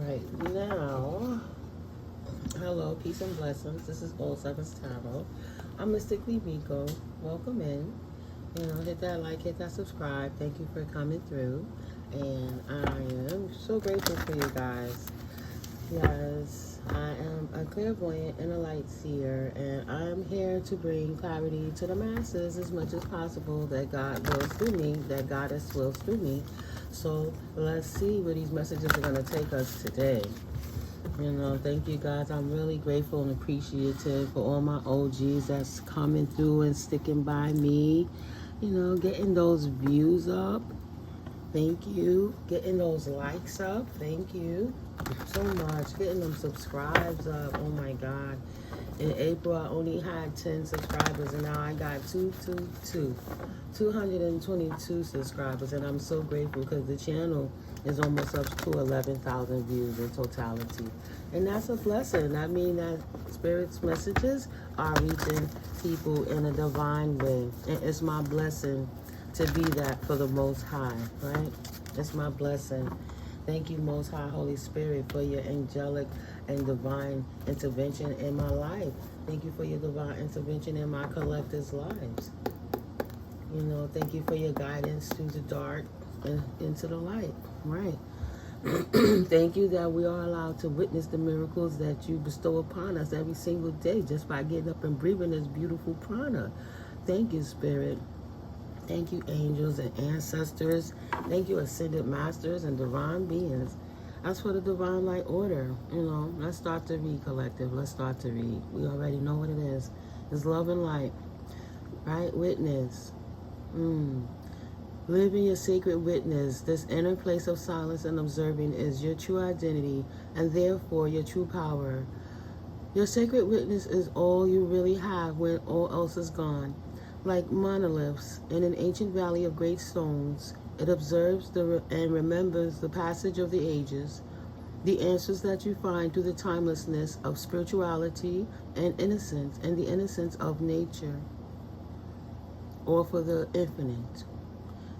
Right now, hello, peace and blessings. This is All Sevens Tarot. I'm Mystically Miko. Welcome in. Hit that like, hit that subscribe. Thank you for coming through. And I am so grateful for you guys. Yes, I am a clairvoyant and a light seer, and I'm here to bring clarity to the masses as much as possible that God wills through me, that Goddess wills through me. So let's see where these messages are going to take us today. Thank you guys. I'm really grateful and appreciative for all my OGs that's coming through and sticking by me. Getting those views up. Thank you. Getting those likes up. Thank you so much. Getting them subscribes up. Oh my God. In April, I only had 10 subscribers, and now I got 222 subscribers, and I'm so grateful because the channel is almost up to 11,000 views in totality. And that's a blessing. I mean that Spirit's messages are reaching people in a divine way. And it's my blessing to be that for the Most High, right? It's my blessing. Thank you, Most High Holy Spirit, for your angelic and divine intervention in my life. Thank you for your divine intervention in my collective's lives. Thank you for your guidance through the dark and into the light, right? Thank you that we are allowed to witness the miracles that you bestow upon us every single day just by getting up and breathing this beautiful prana. Thank you, Spirit. Thank you, angels and ancestors. Thank you, ascended masters and divine beings. As for the divine light order, let's start to read, collective. Let's start to read. We already know what it is. It's love and light, right? Witness. Live in your sacred witness. This inner place of silence and observing is your true identity and therefore your true power. Your sacred witness is all you really have when all else is gone. Like monoliths in an ancient valley of great stones, it observes and remembers the passage of the ages, the answers that you find through the timelessness of spirituality and innocence, and the innocence of nature, or for the infinite.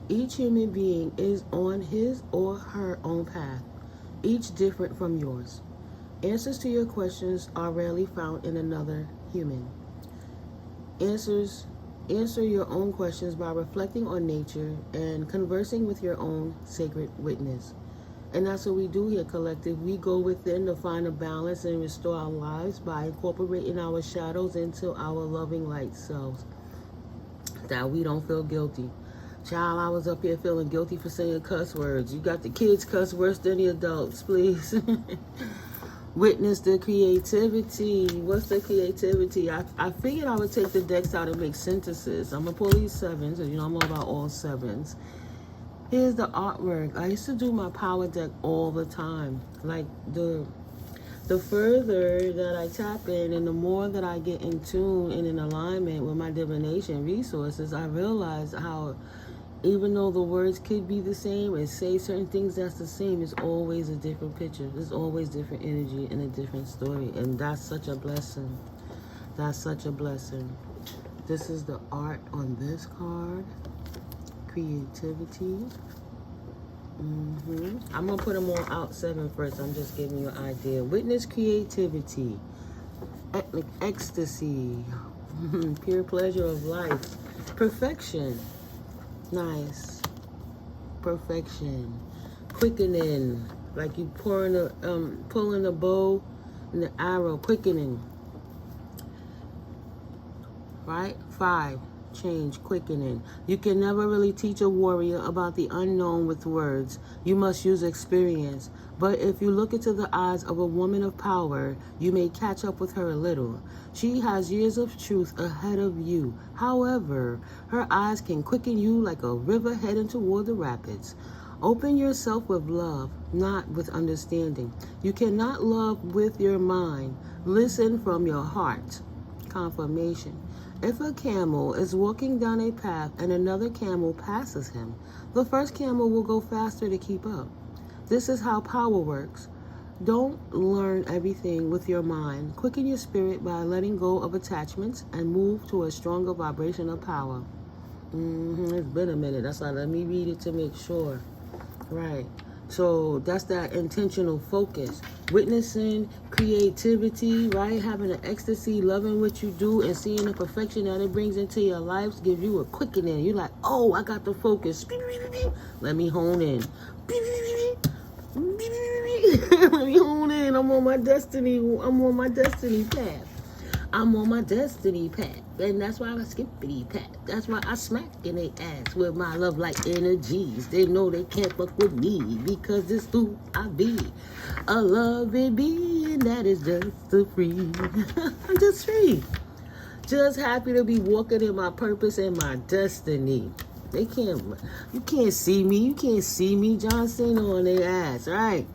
Each human being is on his or her own path, each different from yours. Answers to your questions are rarely found in another human. Answer your own questions by reflecting on nature and conversing with your own sacred witness. And that's what we do here, collective. We go within to find a balance and restore our lives by incorporating our shadows into our loving light selves, that we don't feel guilty. Child, I was up here feeling guilty for saying cuss words. You got the kids cuss worse than the adults, please. Witness the creativity. What's the creativity? I figured I would take the decks out and make synthesis. I'm going to pull these sevens, and I'm all about all sevens. Here's the artwork. I used to do my power deck all the time. Like the further that I tap in and the more that I get in tune and in alignment with my divination resources, I realize how even though the words could be the same and say certain things that's the same, it's always a different picture. There's always different energy and a different story. And that's such a blessing. That's such a blessing. This is the art on this card. Creativity. I'm going to put them all out 7 first. I'm just giving you an idea. Witness creativity. Ecstasy. Pure pleasure of life. Perfection. Nice. Perfection. Quickening. Like you pulling a bow and the arrow. Quickening. Right? 5. Change. Quickening. You can never really teach a warrior about the unknown with words. You must use experience. But if you look into the eyes of a woman of power, you may catch up with her a little. She has years of truth ahead of you. However, her eyes can quicken you like a river heading toward the rapids. Open yourself with love, not with understanding. You cannot love with your mind. Listen from your heart. Confirmation. If a camel is walking down a path and another camel passes him, the first camel will go faster to keep up. This is how power works. Don't learn everything with your mind. Quicken your spirit by letting go of attachments and move to a stronger vibration of power. It's been a minute. That's why let me read it to make sure. Right. So that's that intentional focus. Witnessing creativity, right? Having an ecstasy, loving what you do, and seeing the perfection that it brings into your lives gives you a quickening. You're like, oh, I got the focus. Let me hone in. Let me hone in. I'm on my destiny. I'm on my destiny path. I'm on my destiny path. And that's why I skippity pat. That's why I smack in their ass with my love like energies. They know they can't fuck with me because it's who I be. A loving being that is just a free. I'm just free. Just happy to be walking in my purpose and my destiny. You can't see me. You can't see me, John Cena on their ass, right?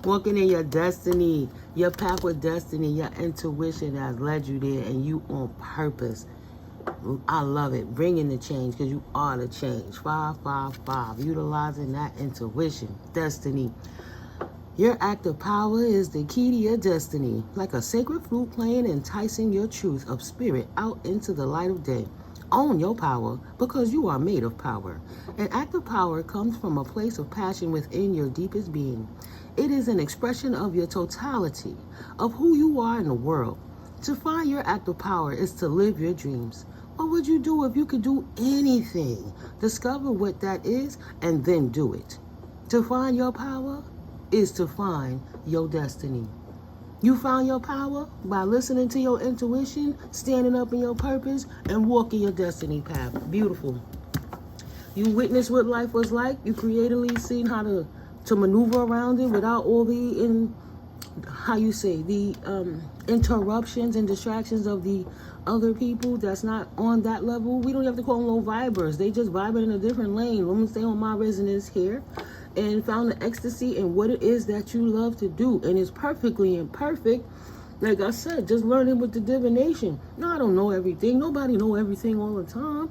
Walking in your destiny, your path with destiny, your intuition has led you there, and you on purpose. I love it. Bringing the change, because you are the change. 555. Utilizing that intuition, destiny. Your active power is the key to your destiny. Like a sacred flute playing, enticing your truth of spirit out into the light of day. Own your power, because you are made of power. And active power comes from a place of passion within your deepest being. It is an expression of your totality, of who you are in the world. To find your active power is to live your dreams. What would you do if you could do anything? Discover what that is and then do it. To find your power is to find your destiny. You found your power by listening to your intuition, standing up in your purpose, and walking your destiny path. Beautiful. You witnessed what life was like. You creatively seen how to maneuver around it without all the interruptions and distractions of the other people that's not on that level. We don't have to call them low vibers. They just vibing in a different lane. I'm gonna stay on my resonance here, and found the ecstasy in what it is that you love to do, and it's perfectly imperfect. Like I said, just learning with the divination. No, I don't know everything. Nobody know everything all the time.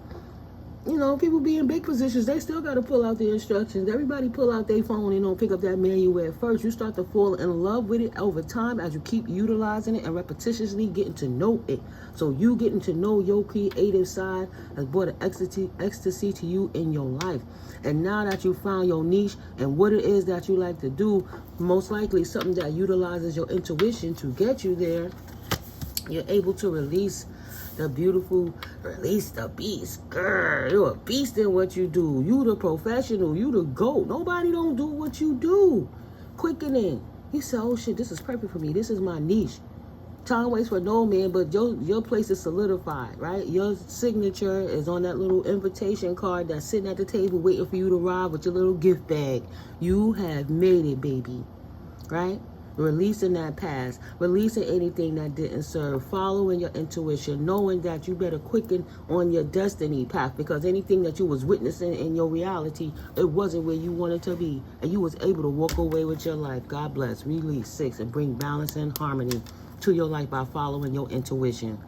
You know, people be in big positions, they still got to pull out the instructions. Everybody pull out their phone and don't pick up that manual at first. You start to fall in love with it over time as you keep utilizing it and repetitiously getting to know it. So you getting to know your creative side has brought an ecstasy to you in your life. And now that you found your niche and what it is that you like to do, most likely something that utilizes your intuition to get you there, you're able to release the beautiful, release the beast. Girl, you're a beast in what you do. You the professional. You the GOAT. Nobody don't do what you do. Quickening. You say, oh shit, this is perfect for me. This is my niche. Time waits for no man, but your place is solidified, right? Your signature is on that little invitation card that's sitting at the table waiting for you to arrive with your little gift bag. You have made it, baby. Right? Releasing that past, releasing anything that didn't serve, following your intuition, knowing that you better quicken on your destiny path, because anything that you was witnessing in your reality, it wasn't where you wanted to be, and you was able to walk away with your life. God bless. Release 6 and bring balance and harmony to your life by following your intuition.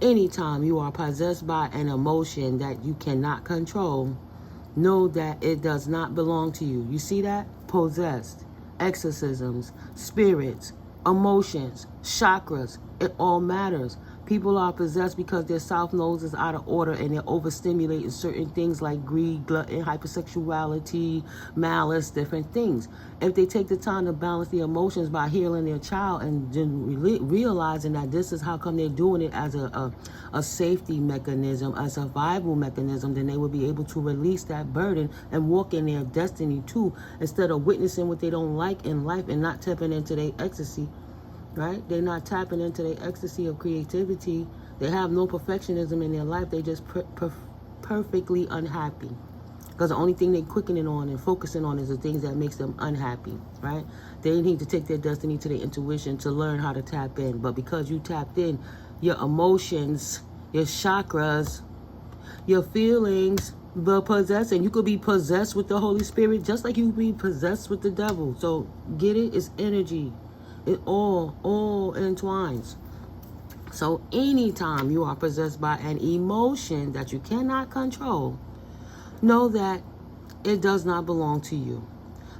Anytime you are possessed by an emotion that you cannot control, know that it does not belong to you. You see that? Possessed. Exorcisms, spirits, emotions, chakras, it all matters. People are possessed because their south nose is out of order and they're overstimulating certain things like greed, glutton, hypersexuality, malice, different things. If they take the time to balance the emotions by healing their child and then realizing that this is how come they're doing it as a safety mechanism, a survival mechanism, then they will be able to release that burden and walk in their destiny too, instead of witnessing what they don't like in life and not tapping into their ecstasy. Right? They're not tapping into the ecstasy of creativity. They have no perfectionism in their life. They just perfectly unhappy. Because the only thing they're quickening on and focusing on is the things that makes them unhappy. Right? They need to take their destiny to their intuition to learn how to tap in. But because you tapped in, your emotions, your chakras, your feelings, the possessing. You could be possessed with the Holy Spirit just like you could be possessed with the devil. So get it? It's energy. It all entwines. So anytime you are possessed by an emotion that you cannot control, know that it does not belong to you.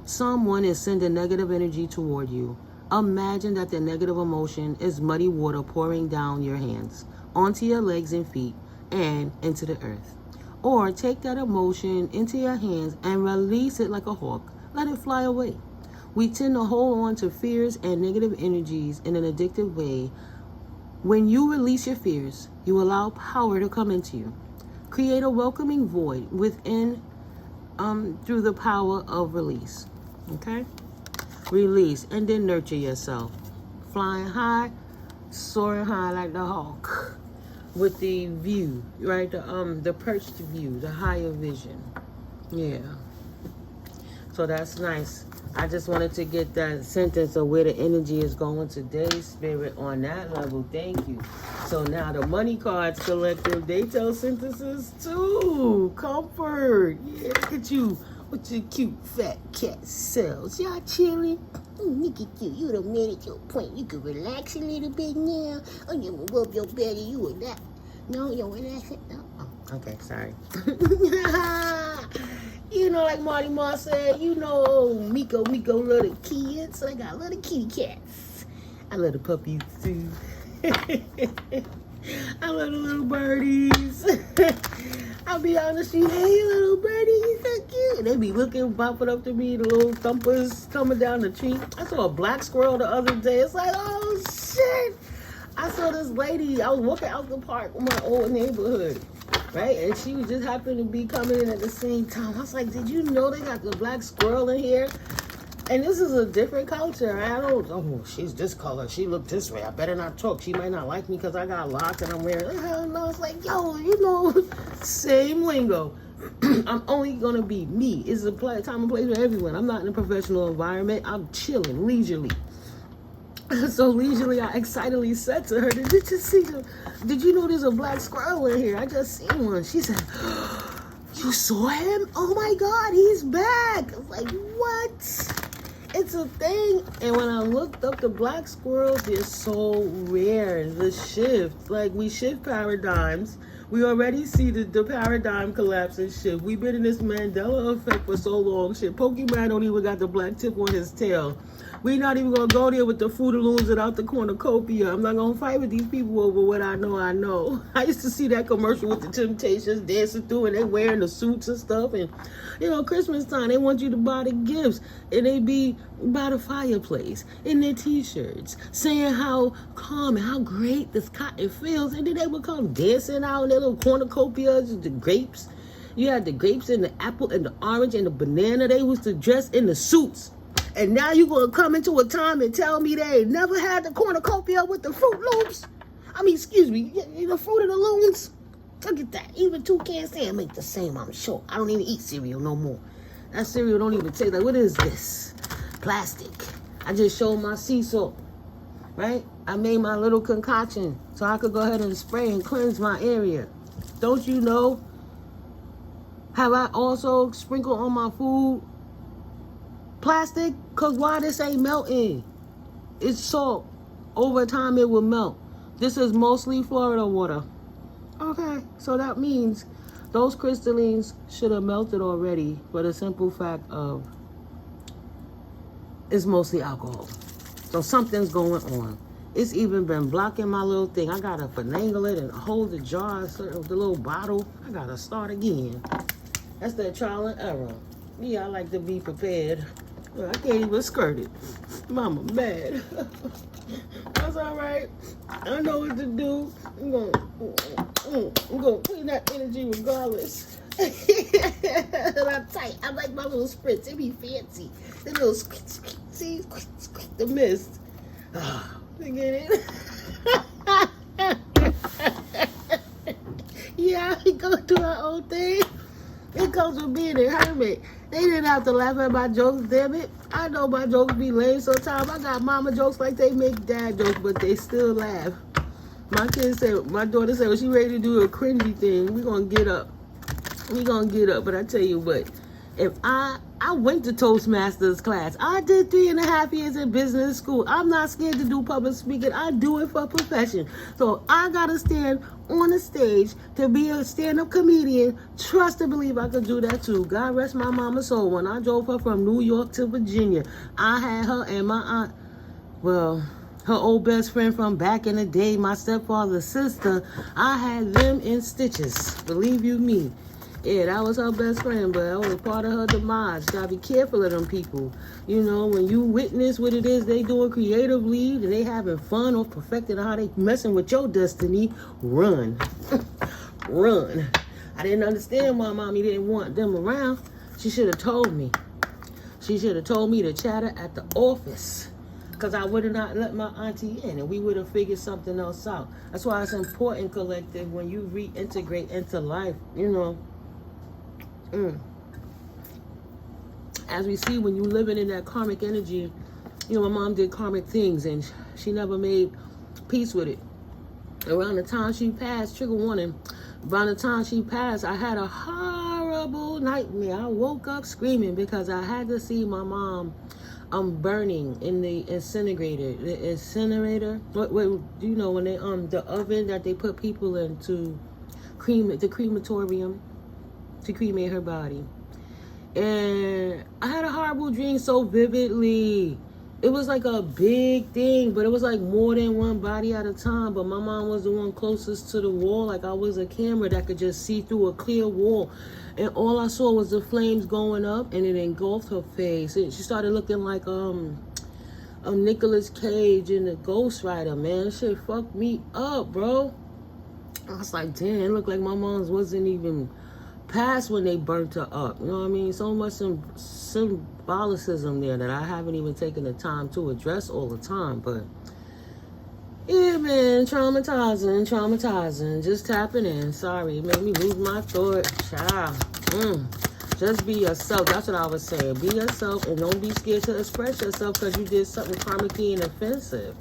Someone is sending negative energy toward you. Imagine that the negative emotion is muddy water pouring down your hands, onto your legs and feet, and into the earth. Or take that emotion into your hands and release it like a hawk. Let it fly away. We tend to hold on to fears and negative energies in an addictive way. When you release your fears, you allow power to come into you. Create a welcoming void within through the power of release. Okay? Release and then nurture yourself. Flying high, soaring high like the hawk. With the view, right? The perched view, the higher vision. Yeah. So that's nice. I just wanted to get that sentence of where the energy is going today, Spirit, on that level. Thank you. So now the Money Cards Collective, they tell sentences too. Comfort. Yeah, look at you with your cute fat cat cells. Y'all chilling? Look at you. You done made it your point. You can relax a little bit now. Oh, you gonna rub your belly. You and that. No, you relax it. No. Oh, okay, sorry. You know, like Marty Moss said, you know, Miko love the kids, so I got little kitty cats. I love the puppies too. I love the little birdies. I'll be honest with you, hey, little birdies, so cute. They be looking, bopping up to me, the little thumpers coming down the tree. I saw a black squirrel the other day. It's like, oh shit. I saw this lady, I was walking out the park in my old neighborhood. Right? And she just happened to be coming in at the same time. I was like, did you know they got the black squirrel in here? And this is a different culture. I don't, oh, she's this color. She looked this way. I better not talk. She might not like me because I got locks and I'm wearing, and I was like, yo, you know, same lingo. I'm only going to be me. It's a time and place for everyone. I'm not in a professional environment. I'm chilling, leisurely. So leisurely, I excitedly said to her, did you just see them? Did you know there's a black squirrel in here? I just seen one. She said, you saw him? Oh my God, he's back. I was like, what? It's a thing. And when I looked up the black squirrels, they're so rare. The shift, like we shift paradigms. We already see the paradigm collapse and shift. We've been in this Mandela effect for so long. Shit, Pokemon don't even got the black tip on his tail. We're not even going to go there with the Fruit Looms and out the cornucopia. I'm not going to fight with these people over what I know. I used to see that commercial with the Temptations dancing through and they wearing the suits and stuff. And, you know, Christmas time, they want you to buy the gifts. And they be by the fireplace in their T-shirts saying how calm and how great this cotton feels. And then they would come dancing out in their little cornucopias, the grapes. You had the grapes and the apple and the orange and the banana. They was to dress in the suits. And now you're going to come into a time and tell me they ain't never had the cornucopia with the Fruit Loops? I mean, excuse me, the Fruit of the Looms? Look at that. Even Toucan Sam make the same, I'm sure. I don't even eat cereal no more. That cereal don't even taste like, what is this? Plastic. I just showed my sea salt, right? I made my little concoction so I could go ahead and spray and cleanse my area. Don't you know? Have I also sprinkled on my food plastic? Because why this ain't melting? It's salt. Over time it will melt. This is mostly Florida water. Okay, so that means those crystallines should have melted already for the simple fact of it's mostly alcohol. So something's going on. It's even been blocking my little thing. I gotta finagle it and hold the jar, the little bottle. I gotta start again. That's that trial and error. Yeah, I like to be prepared. I can't even skirt it. Mama mad. That's all right. I know what to do. I'm gonna clean that energy regardless. And I'm tight. I like my little spritz. It be fancy. The little squeak, squeak. See? Squeak, squeak. The mist. Oh, you get it? Yeah, we go through our own thing. It comes with being a hermit. They didn't have to laugh at my jokes, damn it. I know my jokes be lame sometimes. I got mama jokes like they make dad jokes, but they still laugh. My daughter said, when she ready to do a cringy thing, we gonna get up. But I tell you what, if I went to Toastmasters class. I did 3.5 years in business school. I'm not scared to do public speaking. I do it for profession. So I gotta stand on the stage to be a stand-up comedian. Trust and believe I could do that too. God rest my mama's soul. When I drove her from New York to Virginia, I had her and my aunt, well, her old best friend from back in the day, my stepfather's sister, I had them in stitches. Believe you me. Yeah, that was her best friend, but that was part of her demise. Gotta be careful of them people. You know, when you witness what it is they doing creatively, and they having fun or perfecting how they messing with your destiny, run. Run. I didn't understand why mommy didn't want them around. She should have told me. She should have told me to chatter at the office. Because I would have not let my auntie in, and we would have figured something else out. That's why it's important, collective, when you reintegrate into life, you know. As we see, when you living in that karmic energy, you know, my mom did karmic things, and she never made peace with it. Around the time she passed, trigger warning, around the time she passed, I had a horrible nightmare. I woke up screaming because I had to see my mom burning in the incinerator. The incinerator, what do you know, when they the oven that they put people in to the crematorium to cremate her body. And I had a horrible dream so vividly. It was like a big thing, but it was like more than one body at a time. But my mom was the one closest to the wall, like I was a camera that could just see through a clear wall. And all I saw was the flames going up, and it engulfed her face. She started looking like Nicolas Cage in the Ghost Rider, man. That shit fucked me up, bro. I was like, damn, it looked like my mom's wasn't even past when they burnt her up. You know what I mean? So much symbolicism there that I haven't even taken the time to address all the time. But yeah, man, traumatizing. Just tapping in. Sorry, it made me lose my thought. Child. Just be yourself. That's what I was saying. Be yourself, and don't be scared to express yourself because you did something karmically and offensive.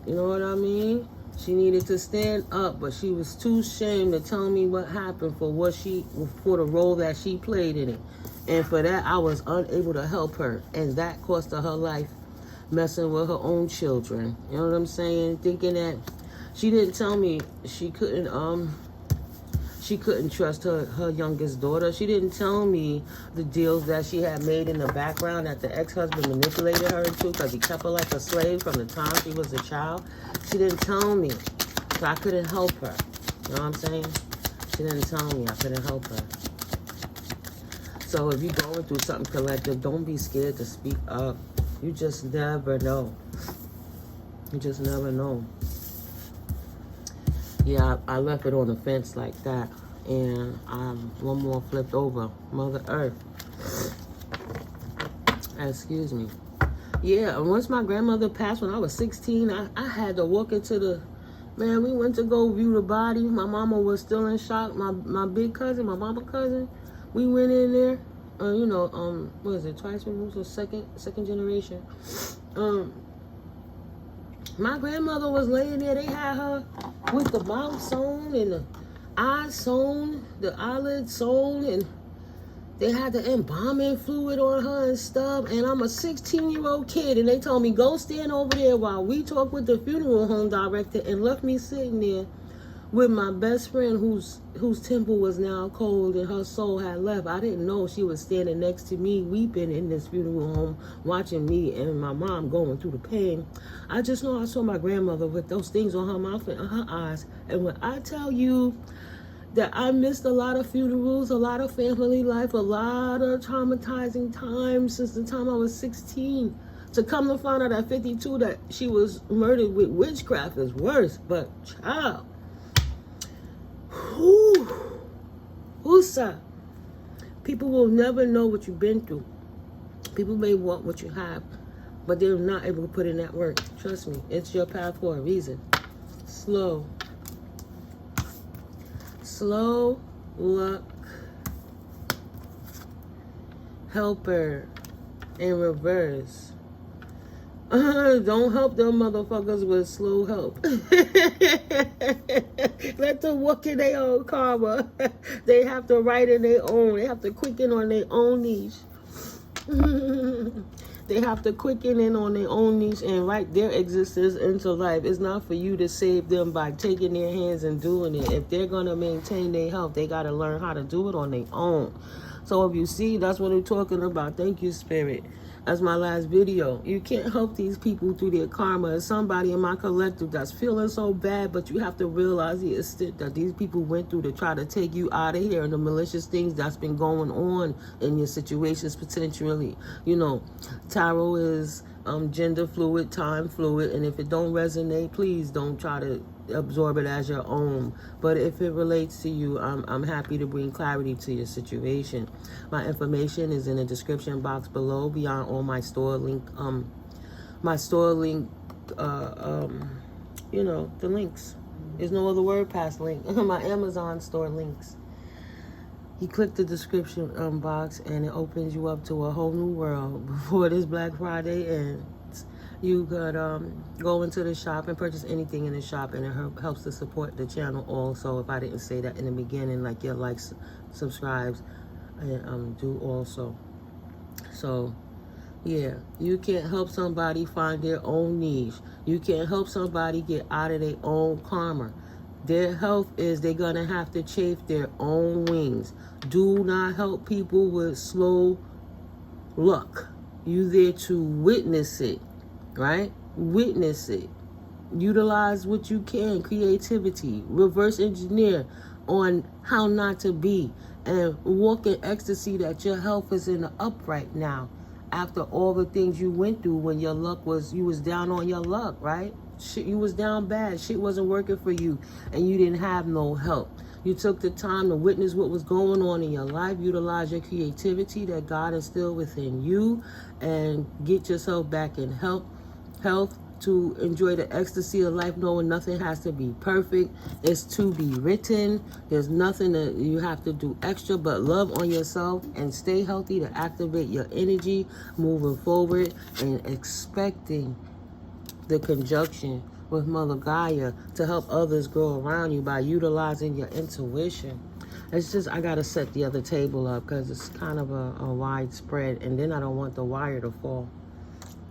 You know what I mean? She needed to stand up, but she was too ashamed to tell me what happened for the role that she played in it. And for that, I was unable to help her. And that cost her life, messing with her own children. You know what I'm saying? Thinking that she didn't tell me she couldn't trust her youngest daughter. She didn't tell me the deals that she had made in the background that the ex-husband manipulated her into because he kept her like a slave from the time she was a child. She didn't tell me, so I couldn't help her. You know what I'm saying? She didn't tell me, I couldn't help her. So if you're going through something, collective, don't be scared to speak up. You just never know. You just never know. Yeah, I left it on the fence like that. And one more flipped over. Mother Earth. Excuse me. Yeah, once my grandmother passed when I was 16, I had to walk into the... Man, we went to go view the body. My mama was still in shock. My big cousin, my mama cousin, we went in there. You know, what is it? Twice removed, so second generation. My grandmother was laying there. They had her with the mouth sewn and the eyes sewn, the eyelids sewn, and they had the embalming fluid on her and stuff. And I'm a 16-year-old kid, and they told me, go stand over there while we talk with the funeral home director, and left me sitting there with my best friend whose temple was now cold and her soul had left. I didn't know she was standing next to me weeping in this funeral home, watching me and my mom going through the pain. I just know I saw my grandmother with those things on her mouth and her eyes. And when I tell you that I missed a lot of funerals, a lot of family life, a lot of traumatizing times since the time I was 16, to come to find out at 52 that she was murdered with witchcraft is worse. But child, Whoosah. People will never know what you've been through. People may want what you have, but they're not able to put in that work. Trust me, it's your path for a reason. Slow luck. Helper in reverse. Don't help them motherfuckers with slow help. Let them walk in their own karma. They have to write in their own. They have to quicken on their own niche. They have to quicken in on their own niche and write their existence into life. It's not for you to save them by taking their hands and doing it. If they're going to maintain their health, they got to learn how to do it on their own. So if you see, that's what we're talking about. Thank you, Spirit. As my last video, you can't help these people through their karma. As somebody in my collective that's feeling so bad, but you have to realize the extent that these people went through to try to take you out of here, and the malicious things that's been going on in your situations potentially. You know, tarot is gender fluid, time fluid, and if it don't resonate, please don't try to absorb it as your own. But if it relates to you, I'm happy to bring clarity to your situation. My information is in the description box below, beyond all my store link, you know, the links. There's no other word past link. My Amazon store links. You click the description box and it opens you up to a whole new world. Before this Black Friday ends, you could go into the shop and purchase anything in the shop, and it helps to support the channel also. If I didn't say that in the beginning, like your likes, subscribes, and do also. So yeah, you can't help somebody find their own niche. You can't help somebody get out of their own karma. Their health is they're gonna have to chafe their own wings. Do not help people with slow luck. You there to witness it, right? Witness it. Utilize what you can, creativity, reverse engineer on how not to be, and walk in ecstasy that your health is in the up right now after all the things you went through when your luck was, you was down on your luck, right? Shit, you was down bad. Shit wasn't working for you, and you didn't have no help. You took the time to witness what was going on in your life, utilize your creativity that God instilled within you, and get yourself back in health to enjoy the ecstasy of life, knowing nothing has to be perfect. It's to be written. There's nothing that you have to do extra but love on yourself and stay healthy to activate your energy moving forward, and expecting the conjunction with Mother Gaia to help others grow around you by utilizing your intuition. It's just, I gotta set the other table up because it's kind of a wide spread, and then I don't want the wire to fall.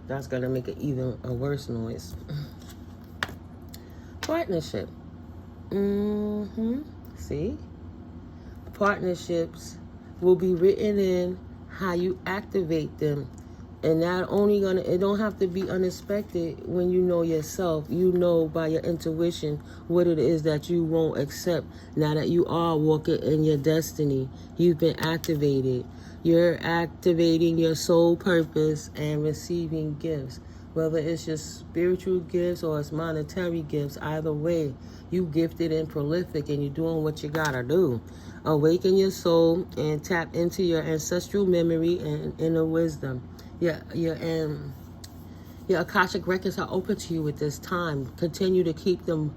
That's gonna make it even a worse noise. Partnership. See? Partnerships will be written in how you activate them. And not only it don't have to be unexpected when you know yourself. You know by your intuition what it is that you won't accept. Now that you are walking in your destiny, you've been activated. You're activating your soul purpose and receiving gifts. Whether it's your spiritual gifts or it's monetary gifts, either way, you gifted and prolific, and you're doing what you gotta do. Awaken your soul and tap into your ancestral memory and inner wisdom. Your Akashic records are open to you at this time. Continue to keep them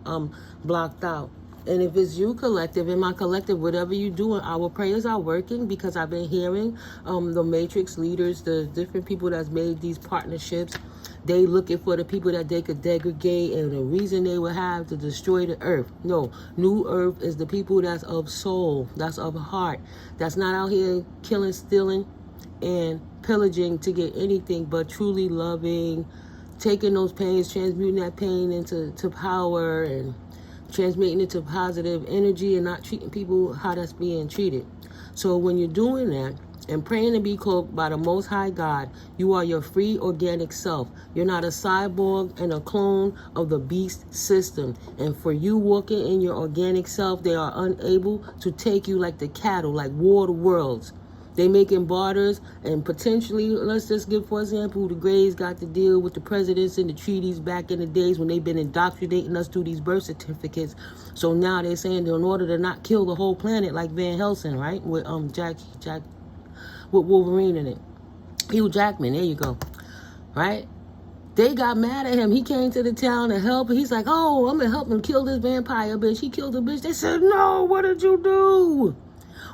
blocked out. And if it's you collective, in my collective, whatever you're doing, our prayers are working, because I've been hearing the matrix leaders, the different people that's made these partnerships, they looking for the people that they could degrade, and the reason they would have to destroy the earth. No, new earth is the people that's of soul, that's of heart, that's not out here killing, stealing, and pillaging to get anything, but truly loving, taking those pains, transmuting that pain into power, and transmitting it to positive energy, and not treating people how that's being treated. So when you're doing that and praying to be cloaked by the Most High God, you are your free organic self. You're not a cyborg and a clone of the beast system. And for you walking in your organic self, they are unable to take you like the cattle, like war of the worlds. They making barters, and potentially, let's just give, for example, the Greys got to deal with the presidents and the treaties back in the days when they've been indoctrinating us through these birth certificates. So now they're saying that in order to not kill the whole planet, like Van Helsing, right? With with Wolverine in it. Hugh Jackman, there you go. Right? They got mad at him. He came to the town to help. He's like, oh, I'm gonna help him kill this vampire bitch. He killed the bitch. They said, no, what did you do?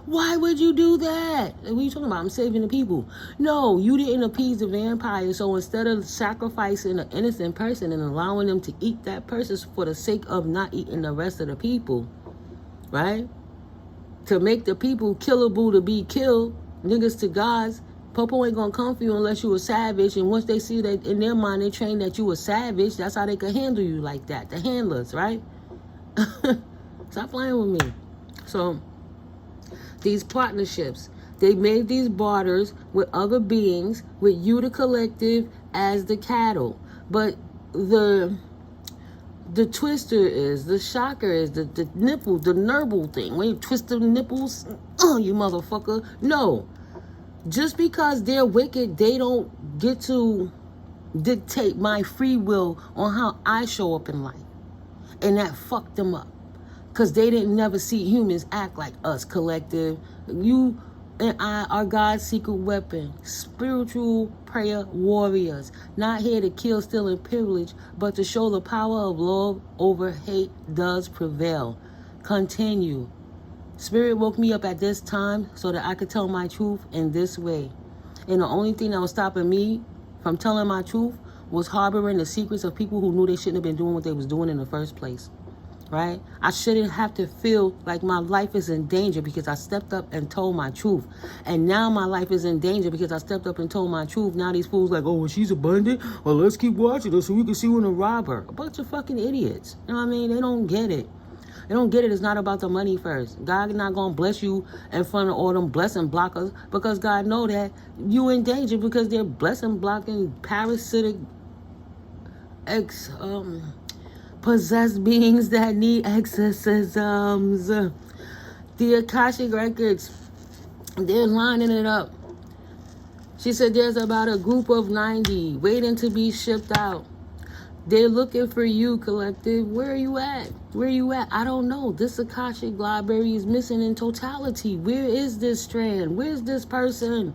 Why would you do that? What are you talking about? I'm saving the people. No, you didn't appease the vampire. So instead of sacrificing an innocent person and allowing them to eat that person for the sake of not eating the rest of the people, right? To make the people killable to be killed, niggas to gods, Popo ain't gonna come for you unless you a savage. And once they see that in their mind, they train that you a savage, that's how they can handle you like that. The handlers, right? Stop playing with me. So these partnerships, They made these barters with other beings, with you, the collective, as the cattle. But the twister is, the shocker is, the nipple, the nurble thing. When you twist the nipples, you motherfucker. No. Just because they're wicked, they don't get to dictate my free will on how I show up in life. And that fucked them up. Because they didn't never see humans act like us, collective. You and I are God's secret weapon. Spiritual prayer warriors. Not here to kill, steal, and pillage, but to show the power of love over hate does prevail. Continue. Spirit woke me up at this time so that I could tell my truth in this way. And the only thing that was stopping me from telling my truth was harboring the secrets of people who knew they shouldn't have been doing what they was doing in the first place. Right? I shouldn't have to feel like my life is in danger because I stepped up and told my truth. And now my life is in danger because I stepped up and told my truth. Now these fools like, oh, well, she's abundant. Well, let's keep watching her so we can see when to rob her. A bunch of fucking idiots. You know what I mean? They don't get it. They don't get it. It's not about the money first. God is not going to bless you in front of all them blessing blockers because God know that you in danger because they're blessing blocking parasitic possessed beings that need exorcisms. The Akashic Records, they're lining it up. She said there's about a group of 90 waiting to be shipped out. They're looking for you, collective. Where are you at? Where are you at? I don't know. This Akashic library is missing in totality. Where is this strand? Where's this person?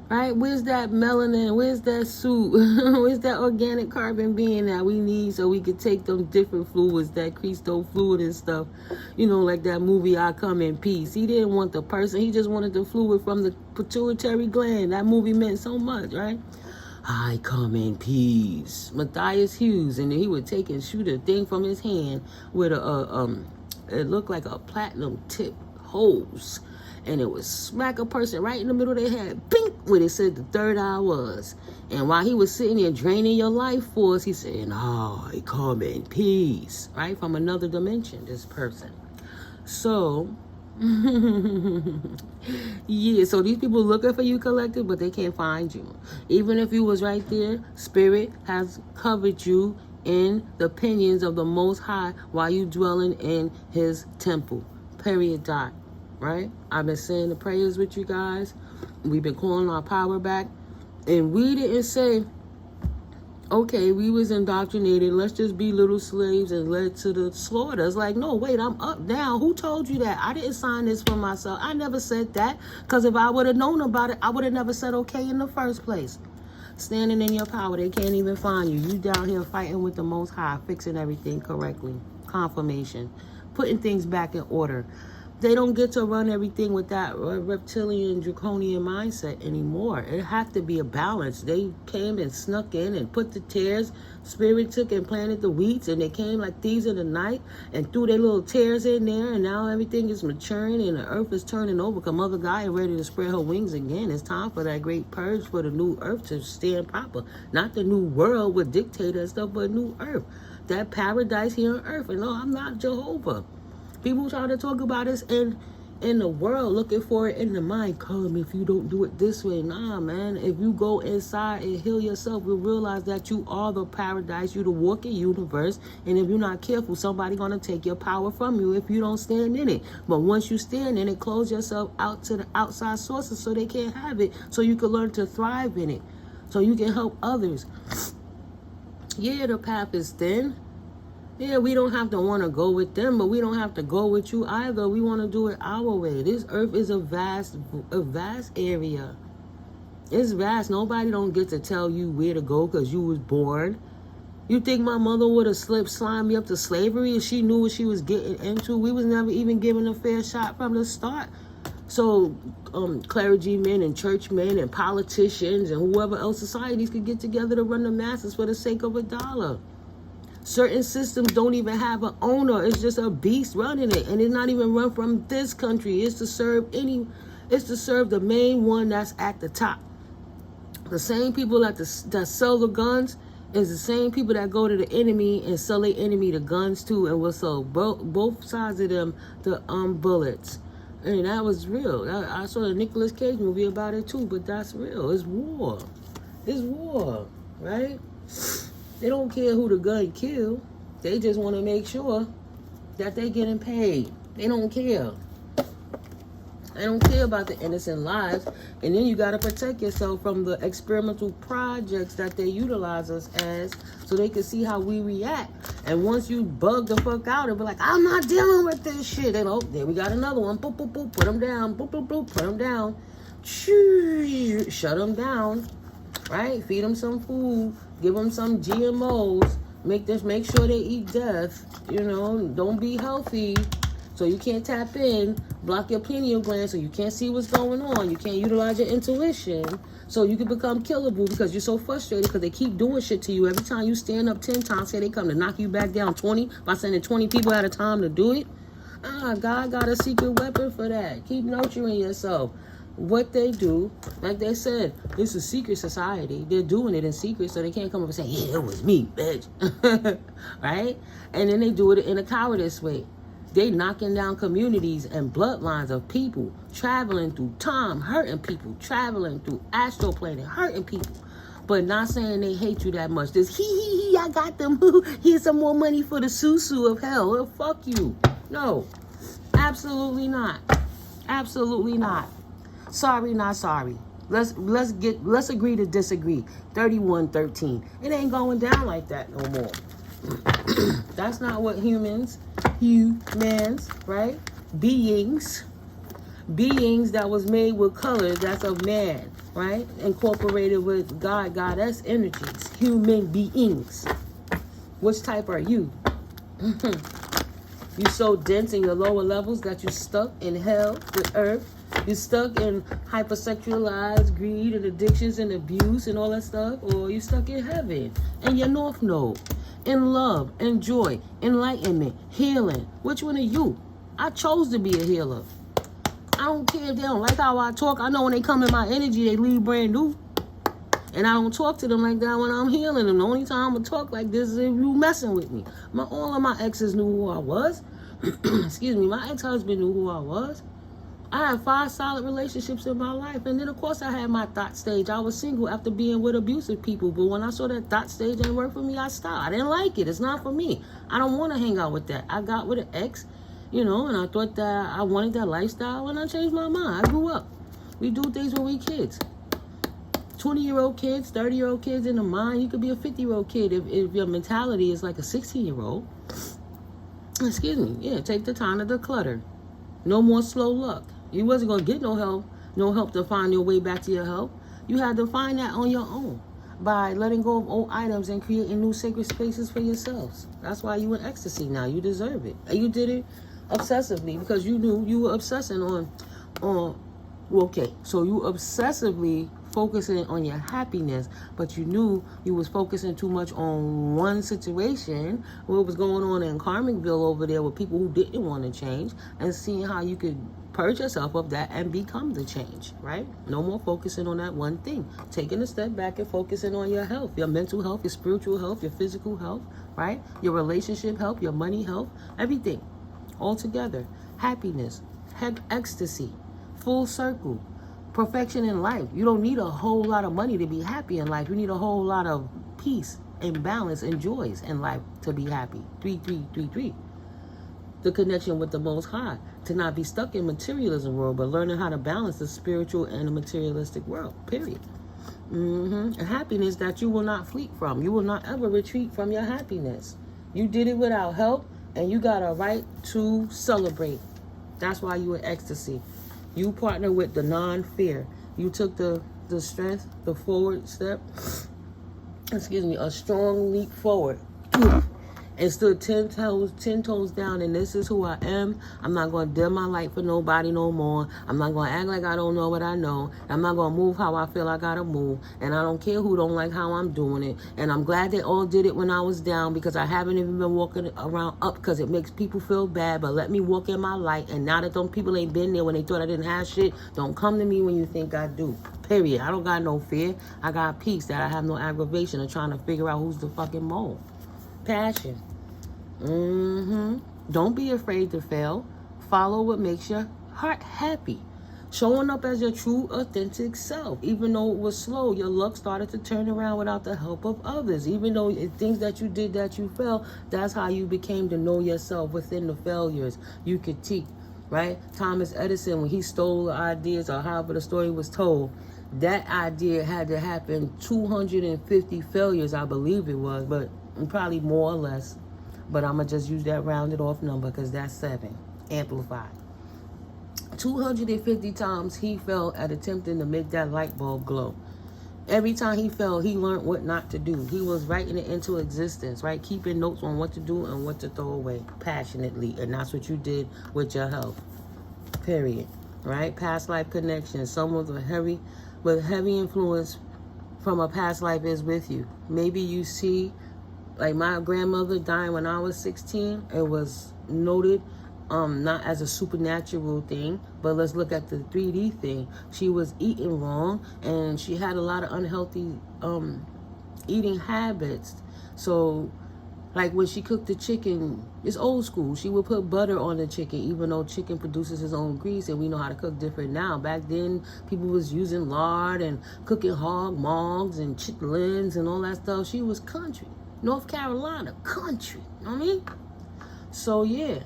Right? Where's that melanin? Where's that suit? Where's that organic carbon being that we need so we could take them different fluids, that crystal fluid and stuff? You know, like that movie, I Come in Peace. He didn't want the person. He just wanted the fluid from the pituitary gland. That movie meant so much, right? I come in peace. Matthias Hughes, and then he would take and shoot a thing from his hand with it looked like a platinum tip hose, and it would smack a person right in the middle of their head, bink, when it said the third eye was. And while he was sitting there draining your life force, he said, I come in peace, right? From another dimension, this person. So, yeah, so these people looking for you, collective, but they can't find you. Even if you was right there, Spirit has covered you in the pinions of the Most High while you dwelling in his temple. Period. Dot. Right? I've been saying the prayers with you guys. We've been calling our power back. And we didn't say, okay, we was indoctrinated, let's just be little slaves and led to the slaughter. It's like, no, wait, I'm up now. Who told you that? I didn't sign this for myself. I never said that. Because if I would have known about it, I would have never said okay in the first place. Standing in your power, they can't even find you. You down here fighting with the Most High, fixing everything correctly. Confirmation. Putting things back in order. They don't get to run everything with that reptilian, draconian mindset anymore. It has to be a balance. They came and snuck in and put the tares. Spirit took and planted the weeds, and they came like thieves in the night and threw their little tares in there, and now everything is maturing and the earth is turning over because Mother Gaia is ready to spread her wings again. It's time for that great purge for the new earth to stand proper. Not the new world with dictator and stuff, but new earth. That paradise here on earth. And no, I'm not Jehovah. People try to talk about us in the world, looking for it in the mind. Come if you don't do it this way. Nah, man. If you go inside and heal yourself, you'll realize that you are the paradise. You're the walking universe. And if you're not careful, somebody's going to take your power from you if you don't stand in it. But once you stand in it, close yourself out to the outside sources so they can't have it. So you can learn to thrive in it. So you can help others. Yeah, the path is thin. Yeah, we don't have to want to go with them, but we don't have to go with you either. We want to do it our way. This earth is a vast area. It's vast. Nobody don't get to tell you where to go because you was born. You think my mother would have slimed me up to slavery if she knew what she was getting into? We was never even given a fair shot from the start. So clergymen and churchmen and politicians and whoever else societies could get together to run the masses for the sake of $1. Certain systems don't even have an owner. It's just a beast running it. And it's not even run from this country. It's to serve the main one that's at the top. The same people that sell the guns is the same people that go to the enemy and sell their enemy the guns too, and will sell both sides of them the bullets. And that was real. I saw a Nicolas Cage movie about it too, but that's real. It's war. It's war, right? They don't care who the gun kill. They just want to make sure that they getting paid. They don't care. They don't care about the innocent lives. And then you got to protect yourself from the experimental projects that they utilize us as, so they can see how we react. And once you bug the fuck out and be like, I'm not dealing with this shit, then, oh, there we got another one. Boop, boop, boop, put them down. Boop, boop, boop, put them down. Shut them down. Right? Feed them some food. Give them some GMOs. Make sure they eat death. You know, don't be healthy. So you can't tap in, block your pineal gland so you can't see what's going on. You can't utilize your intuition so you can become killable because you're so frustrated because they keep doing shit to you. Every time you stand up 10 times, say they come to knock you back down 20 by sending 20 people at a time to do it. God got a secret weapon for that. Keep nurturing yourself. What they do, like they said, it's a secret society. They're doing it in secret so they can't come up and say, yeah, it was me, bitch. Right? And then they do it in a cowardice way. They knocking down communities and bloodlines of people, traveling through time, hurting people, traveling through astral planet, hurting people, but not saying they hate you that much. This I got them. Here's some more money for the susu of hell. Well, fuck you. No, absolutely not. Absolutely not. Sorry, not sorry. Let's agree to disagree. 31-13. It ain't going down like that no more. That's not what humans, right? Beings that was made with colors, that's of man, right? Incorporated with God, goddess energies, human beings. Which type are you? You so dense in your lower levels that you're stuck in hell with earth. You're stuck in hypersexualized greed and addictions and abuse and all that stuff, or you're stuck in heaven and your north node. In love, and joy, enlightenment, healing. Which one are you? I chose to be a healer. I don't care if they don't like how I talk. I know when they come in my energy, they leave brand new. And I don't talk to them like that when I'm healing them. The only time I'm going to talk like this is if you messing with me. All of my exes knew who I was. Excuse me, my ex-husband knew who I was. I had 5 solid relationships in my life. And then, of course, I had my thought stage. I was single after being with abusive people. But when I saw that thought stage didn't work for me, I stopped. I didn't like it. It's not for me. I don't want to hang out with that. I got with an ex, and I thought that I wanted that lifestyle, and I changed my mind. I grew up. We do things when we kids. 20-year-old kids, 30-year-old kids in the mind. You could be a 50-year-old kid if your mentality is like a 16-year-old. Excuse me. Yeah, take the time to declutter. No more slow luck. You wasn't going to get no help to find your way back to your help. You had to find that on your own by letting go of old items and creating new sacred spaces for yourselves. That's why you in ecstasy now. You deserve it. And you did it obsessively because you knew you were obsessing so you obsessively focusing on your happiness, but you knew you was focusing too much on one situation, what was going on in Karmicville over there with people who didn't want to change, and seeing how you could purge yourself of that and become the change, right? No more focusing on that one thing. Taking a step back and focusing on your health, your mental health, your spiritual health, your physical health, right? Your relationship health, your money health, everything all together. Happiness, ecstasy, full circle. Perfection in life. You don't need a whole lot of money to be happy in life. You need a whole lot of peace and balance and joys in life to be happy. 3333. The connection with the Most High. To not be stuck in materialism world, but learning how to balance the spiritual and the materialistic world. Period. And happiness that you will not flee from. You will not ever retreat from your happiness. You did it without help, and you got a right to celebrate. That's why you in ecstasy. You partner with the non-fear. You took the strength, the forward step, a strong leap forward. And stood 10 toes down, and this is who I am. I'm not going to dim my light for nobody no more. I'm not going to act like I don't know what I know. I'm not going to move how I feel I got to move. And I don't care who don't like how I'm doing it. And I'm glad they all did it when I was down, because I haven't even been walking around up because it makes people feel bad. But let me walk in my light. And now that them people ain't been there when they thought I didn't have shit, don't come to me when you think I do. Period. I don't got no fear. I got peace that I have no aggravation of trying to figure out who's the fucking mole. Passion. Don't be afraid to fail. Follow what makes you heart happy. Showing up as your true, authentic self. Even though it was slow, your luck started to turn around without the help of others. Even though things that you did that you failed, that's how you became to know yourself within the failures you critique, right? Thomas Edison, when he stole the ideas, or however the story was told, that idea had to happen 250 failures, I believe it was, but probably more or less. But I'm going to just use that rounded off number because that's 7, amplified. 250 times he fell at attempting to make that light bulb glow. Every time he fell, he learned what not to do. He was writing it into existence, right? Keeping notes on what to do and what to throw away passionately. And that's what you did with your health. Period. Right? Past life connection. Someone with heavy influence from a past life is with you. Maybe you see, like my grandmother dying when I was 16. It was noted not as a supernatural thing, but let's look at the 3D thing. She was eating wrong, and she had a lot of unhealthy eating habits. So, like when she cooked the chicken, it's old school. She would put butter on the chicken, even though chicken produces its own grease, and we know how to cook different now. Back then, people was using lard and cooking hog maws and chitlins and all that stuff. She was country. North Carolina, country. You know what I mean? So, yeah.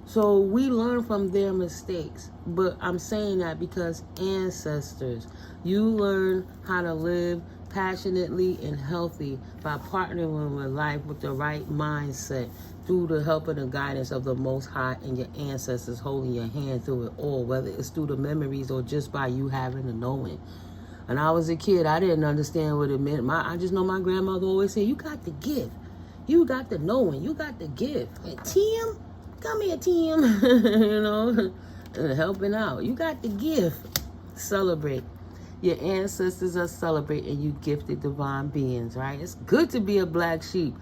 So we learn from their mistakes, but I'm saying that because ancestors, you learn how to live passionately and healthy by partnering with life with the right mindset through the help and the guidance of the Most High and your ancestors holding your hand through it all, whether it's through the memories or just by you having the knowing. When I was a kid, I didn't understand what it meant. I just know my grandmother always said, you got the gift. You got the knowing. You got the gift. And Tim, come here, Tim. You know, helping out. You got the gift. Celebrate. Your ancestors are celebrating you gifted divine beings, right? It's good to be a black sheep.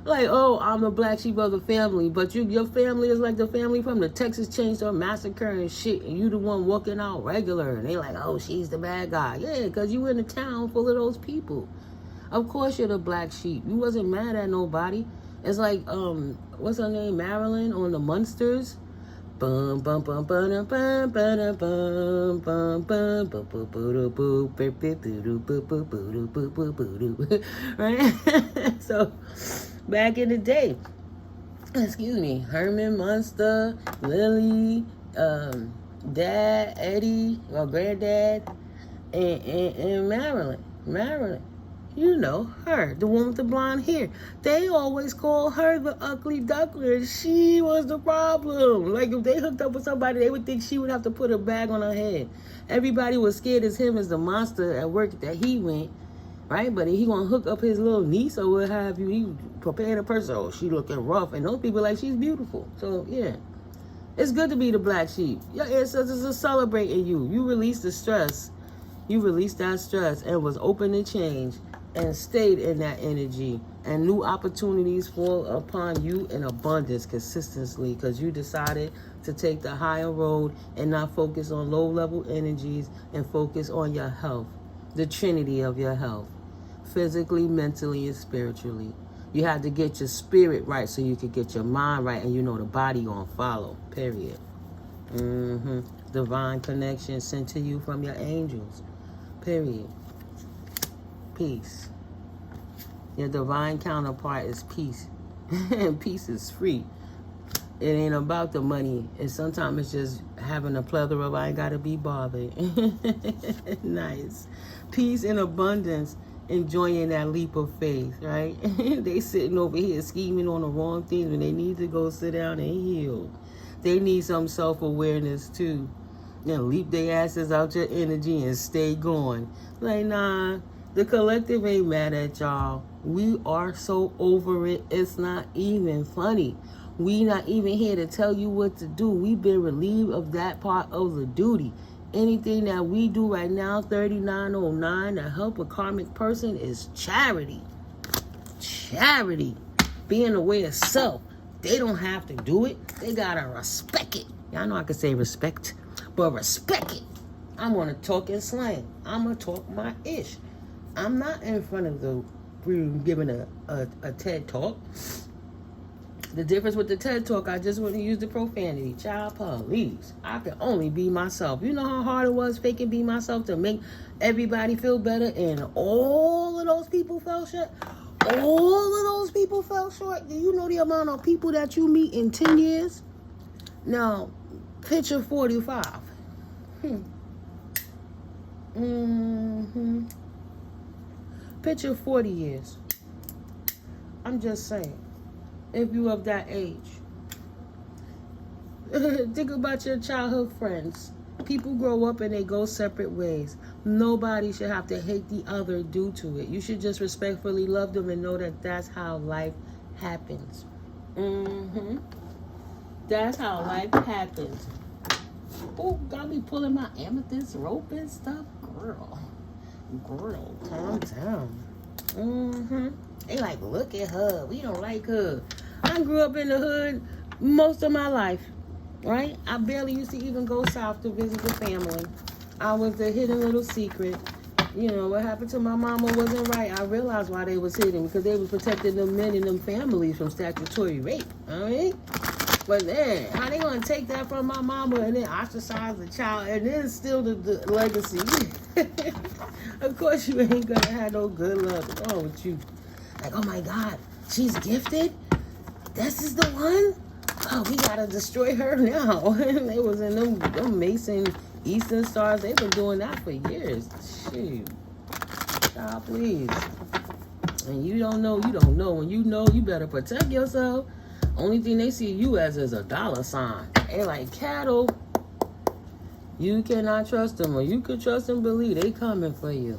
Like, oh, I'm a black sheep of the family, but your family is like the family from the Texas Chainsaw Massacre and shit, and you the one walking out regular, and they like, oh, she's the bad guy. Yeah, because you in a town full of those people. Of course you're the black sheep. You wasn't mad at nobody. It's like, what's her name, Marilyn on the Munsters? Bum bum bum bum bum bum bum bum bum bum. Right? So back in the day, excuse me, Herman Munster, Lily, Dad, Eddie, or Granddad, and Marilyn. You know, her, the one with the blonde hair. They always call her the ugly duckling. She was the problem. Like, if they hooked up with somebody, they would think she would have to put a bag on her head. Everybody was scared as him as the monster at work that he went, right? But he gonna hook up his little niece or what have you. He prepared a person. Oh, she looking rough. And those people like, she's beautiful. So, yeah. It's good to be the black sheep. Your ancestors are celebrating you. You released the stress. You released that stress and was open to change. And stayed in that energy, and new opportunities fall upon you in abundance consistently because you decided to take the higher road and not focus on low-level energies and focus on your health, the trinity of your health, physically, mentally, and spiritually. You had to get your spirit right so you could get your mind right, and you know the body gonna follow, period. Divine connection sent to you from your angels, period. Peace. Your divine counterpart is peace. And peace is free. It ain't about the money. And sometimes it's just having a plethora of I ain't gotta be bothered. Nice. Peace and abundance. Enjoying that leap of faith, right? They sitting over here scheming on the wrong things when they need to go sit down and heal. They need some self-awareness too. And leap their asses out your energy and stay going. Like, nah. The collective ain't mad at y'all. We are so over it, it's not even funny. We not even here to tell you what to do. We've been relieved of that part of the duty. Anything that we do right now, 3909, to help a karmic person is charity. Charity. Being aware of self. They don't have to do it. They gotta respect it. Y'all know I can say respect, but respect it. I'm gonna talk in slang. I'm gonna talk my ish. I'm not in front of the room giving a TED talk. The difference with the TED Talk, I just wouldn't use the profanity. Child, please. I could only be myself. You know how hard it was faking be myself to make everybody feel better, and all of those people fell short? All of those people fell short? Do you know the amount of people that you meet in 10 years? Now, picture 45. Picture 40 years. I'm just saying. If you of that age. Think about your childhood friends. People grow up and they go separate ways. Nobody should have to hate the other due to it. You should just respectfully love them and know that that's how life happens. That's how life happens. Oh, got me pulling my amethyst rope and stuff? Girl, calm down. They like, look at her. We don't like her. I grew up in the hood most of my life, right? I barely used to even go south to visit the family. I was the hidden little secret. You know, what happened to my mama wasn't right. I realized why they was hidden, because they was protecting them men and them families from statutory rape. All right? But then, how they gonna take that from my mama and then ostracize the child and then steal the legacy? Of course you ain't gonna have no good luck. What's wrong with you? Like, oh my God, she's gifted? This is the one? Oh, we gotta destroy her now. They was in them Mason Eastern Stars. They've been doing that for years. Shoot. God, please. And you don't know. When you know, you better protect yourself. Only thing they see you as is a dollar sign. They like cattle. You cannot trust them, or you can trust and believe they coming for you.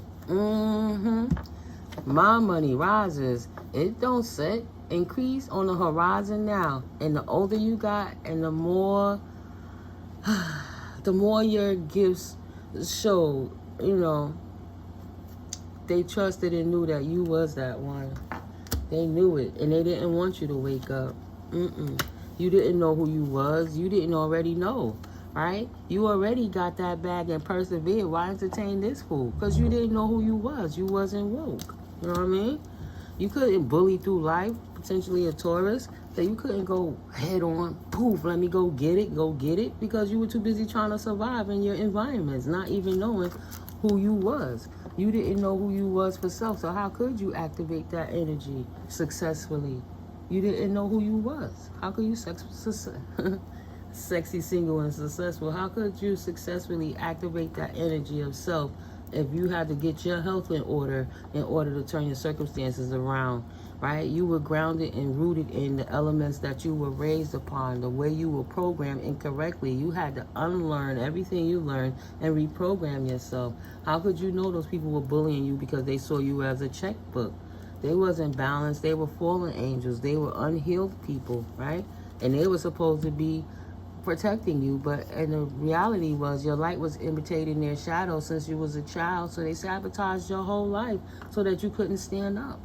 My money rises. It don't set. Increase on the horizon now. And the older you got, and the more your gifts showed, you know, they trusted and knew that you was that one. They knew it, and they didn't want you to wake up. You didn't know who you was. You didn't already know, right? You already got that bag and persevered. Why entertain this fool? Because you didn't know who you was. You wasn't woke. You know what I mean? You couldn't bully through life, potentially a Taurus, so you couldn't go head on, poof, let me go get it, because you were too busy trying to survive in your environments, not even knowing who you was. You didn't know who you was for self, so how could you activate that energy successfully? You didn't know who you was. How could you sexy, single, and successful? How could you successfully activate that energy of self if you had to get your health in order to turn your circumstances around, right? You were grounded and rooted in the elements that you were raised upon, the way you were programmed incorrectly. You had to unlearn everything you learned and reprogram yourself. How could you know those people were bullying you because they saw you as a checkbook? They wasn't balanced. They were fallen angels. They were unhealed people, right? And they were supposed to be protecting you, and the reality was your light was imitating their shadow since you was a child, so they sabotaged your whole life so that you couldn't stand up.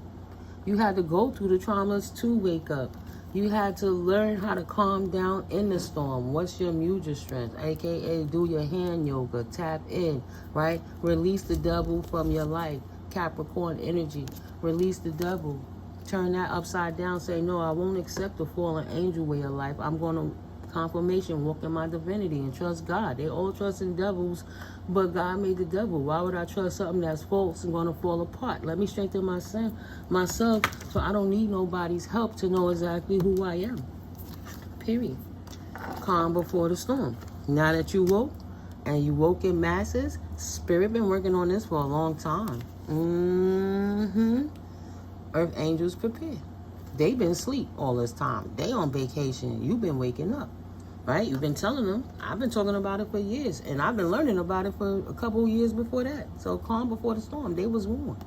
You had to go through the traumas to wake up. You had to learn how to calm down in the storm. What's your mudra strength? AKA do your hand yoga, tap in, right? Release the devil from your life. Capricorn energy. Release the devil. Turn that upside down. Say, no, I won't accept the fallen angel way of life. I'm going to confirmation, walk in my divinity, and trust God. They all trust in devils, but God made the devil. Why would I trust something that's false and going to fall apart? Let me strengthen myself so I don't need nobody's help to know exactly who I am. Period. Calm before the storm. Now that you woke, and you woke in masses, Spirit been working on this for a long time. Earth angels prepare. They been asleep all this time. They on vacation. You've been waking up, right? You've been telling them. I've been talking about it for years, and I've been learning about it for a couple of years before that. So calm before the storm. They was warned.